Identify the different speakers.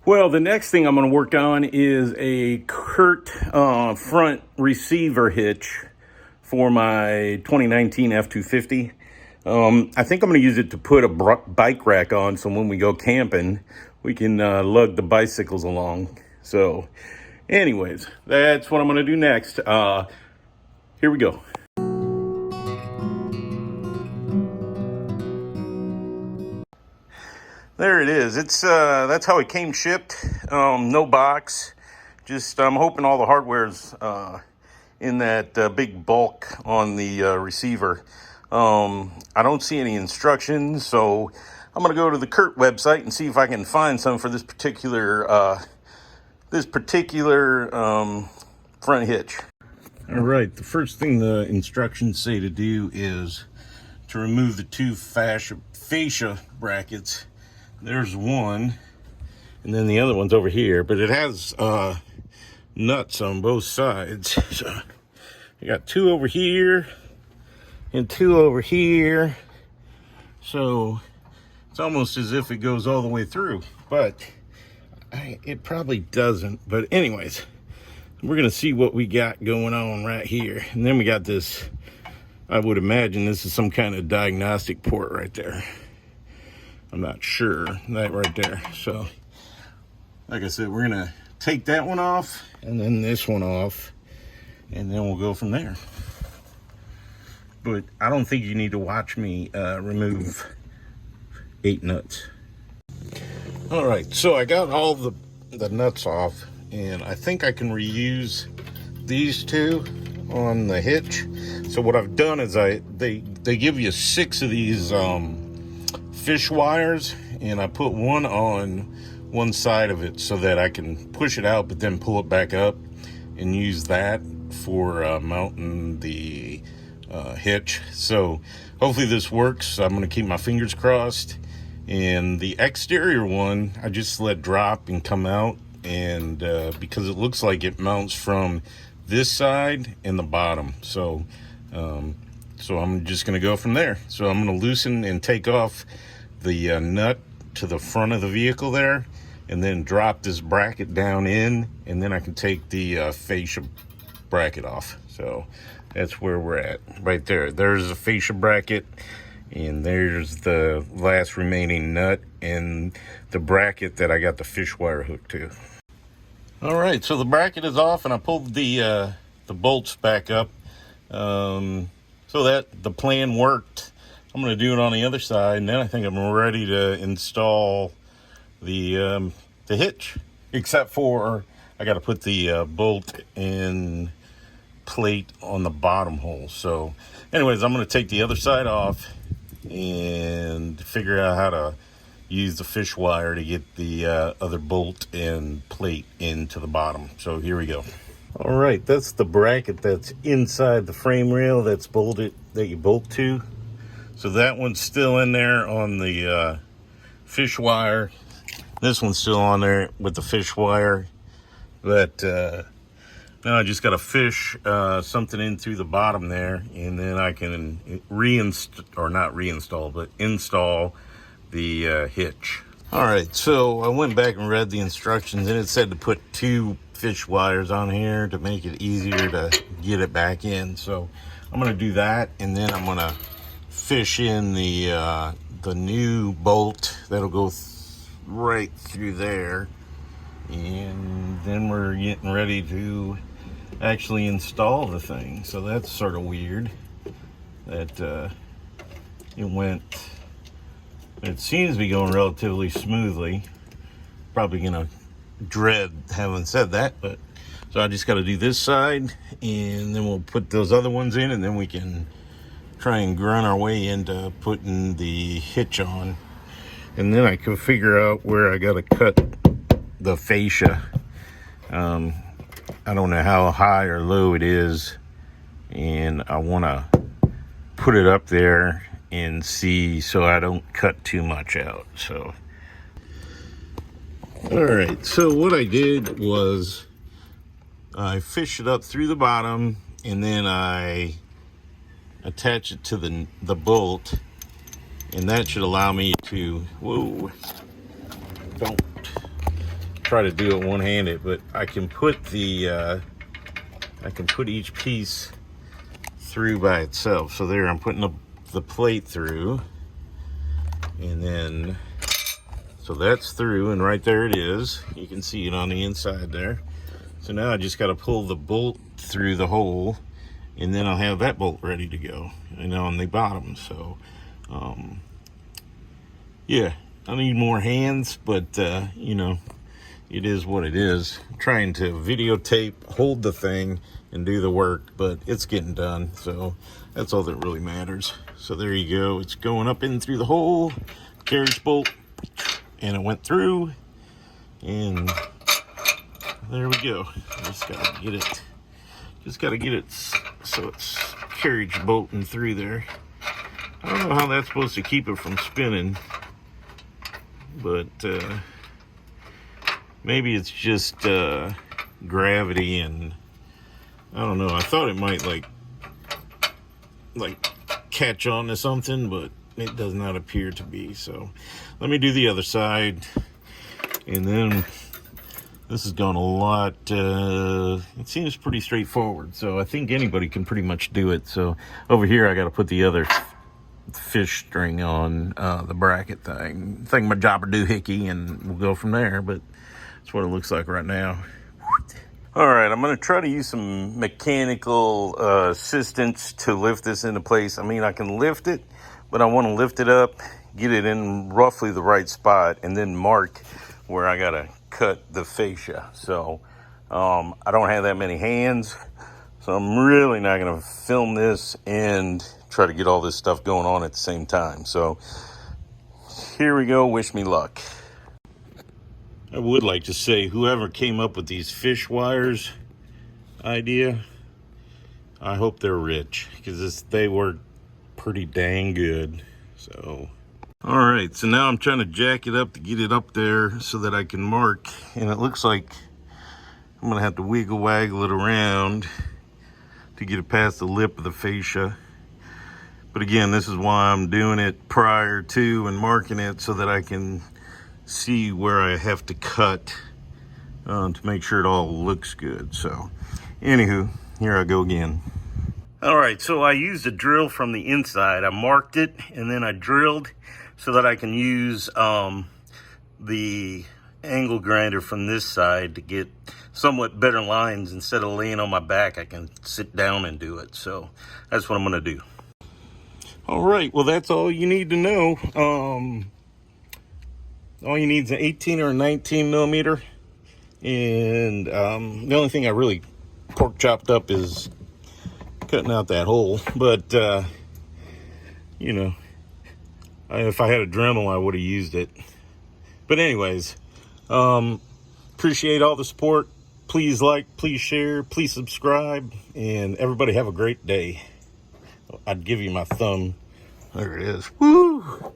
Speaker 1: Well, the next thing I'm going to work on is a Curt front receiver hitch for my 2019 F250. I think I'm going to use it to put a bike rack on, so when we go camping, we can lug the bicycles along. So anyways, that's what I'm going to do next. Here we go. There it is. It's that's how it came shipped. No box. Just I'm hoping all the hardware's in that big bulk on the receiver. I don't see any instructions, so I'm gonna go to the Curt website and see if I can find some for this particular front hitch. All right. The first thing the instructions say to do is to remove the two fascia brackets. There's one, and then the other one's over here, but it has nuts on both sides. So I got two over here and two over here. So it's almost as if it goes all the way through, but it probably doesn't. But anyways, we're gonna see what we got going on right here. And then we got this, I would imagine this is some kind of diagnostic port right there. I'm not sure, that right there. So like I said, we're gonna take that one off and then this one off, and then we'll go from there. But I don't think you need to watch me remove 8 nuts. All right, so I got all the nuts off, and I think I can reuse these two on the hitch. So what I've done is they give you 6 of these fish wires, and I put one on one side of it so that I can push it out but then pull it back up and use that for mounting the hitch. So hopefully this works. I'm going to keep my fingers crossed. And the exterior one I just let drop and come out, and because it looks like it mounts from this side and the bottom, so I'm just going to go from there. So I'm going to loosen and take off the nut to the front of the vehicle there, and then drop this bracket down in, and then I can take the fascia bracket off. So that's where we're at right there. There's the fascia bracket, and there's the last remaining nut and the bracket that I got the fish wire hooked to. All right, so the bracket is off, and I pulled the bolts back up, so that the plan worked. I'm going to do it on the other side, and then I think I'm ready to install the hitch, except for I got to put the bolt and plate on the bottom hole. So anyways, I'm going to take the other side off and figure out how to use the fish wire to get the other bolt and plate into the bottom. So here we go. All right, that's the bracket that's inside the frame rail that's bolted, that you bolt to. So that one's still in there on the fish wire. This one's still on there with the fish wire. But now I just got to fish something in through the bottom there, and then I can install the hitch. All right, so I went back and read the instructions, and it said to put 2 fish wires on here to make it easier to get it back in. So I'm going to do that, and then I'm going to fish in the new bolt that'll go right through there, and then we're getting ready to actually install the thing. So that's sort of weird that it seems to be going relatively smoothly. Probably gonna dread having said that, but so I just got to do this side, and then we'll put those other ones in, and then we can try and grunt our way into putting the hitch on. And then I can figure out where I got to cut the fascia. I don't know how high or low it is, and I want to put it up there and see so I don't cut too much out. So all right, so what I did was I fished it up through the bottom, and then I attach it to the bolt, and that should allow me to, whoa, don't try to do it one-handed, but I can put the I can put each piece through by itself. So there, I'm putting the plate through, and then so that's through, and right there it is. You can see it on the inside there. So now I just got to pull the bolt through the hole, and then I'll have that bolt ready to go, and on the bottom. So yeah, I need more hands, but you know, it is what it is. I'm trying to videotape, hold the thing, and do the work, but it's getting done, so that's all that really matters. So there you go. It's going up in through the hole, carriage bolt, and it went through, and there we go. Just gotta get it so it's carriage bolting through there. I don't know how that's supposed to keep it from spinning, but maybe it's just gravity, and I don't know. I thought it might like catch on to something, but it does not appear to be. So let me do the other side, and then this has gone a lot. It seems pretty straightforward, so I think anybody can pretty much do it. So over here I got to put the other fish string on the bracket thing my jobber doohickey, and we'll go from there. But that's what it looks like right now. All right, I'm going to try to use some mechanical assistance to lift this into place. I mean, I can lift it, but I want to lift it up, get it in roughly the right spot, and then mark where I got to cut the fascia. So I don't have that many hands, so I'm really not going to film this and try to get all this stuff going on at the same time. So here we go. Wish me luck. I would like to say, whoever came up with these fish wires idea, I hope they're rich, because they work pretty dang good. So, all right, so now I'm trying to jack it up to get it up there so that I can mark, and it looks like I'm gonna have to wiggle it around to get it past the lip of the fascia. But again, this is why I'm doing it prior to and marking it, so that I can see where I have to cut to make sure it all looks good. So anywho, here I go again. All right, so I used a drill from the inside. I marked it, and then I drilled so that I can use the angle grinder from this side to get somewhat better lines. Instead of laying on my back, I can sit down and do it. So that's what I'm gonna do. All right, well, that's all you need to know. All you need is an 18 or a 19 millimeter. And the only thing I really pork chopped up is cutting out that hole. But, you know, if I had a Dremel, I would have used it. But anyways, appreciate all the support. Please like, please share, please subscribe. And everybody have a great day. I'd give you my thumb. There it is. Woo!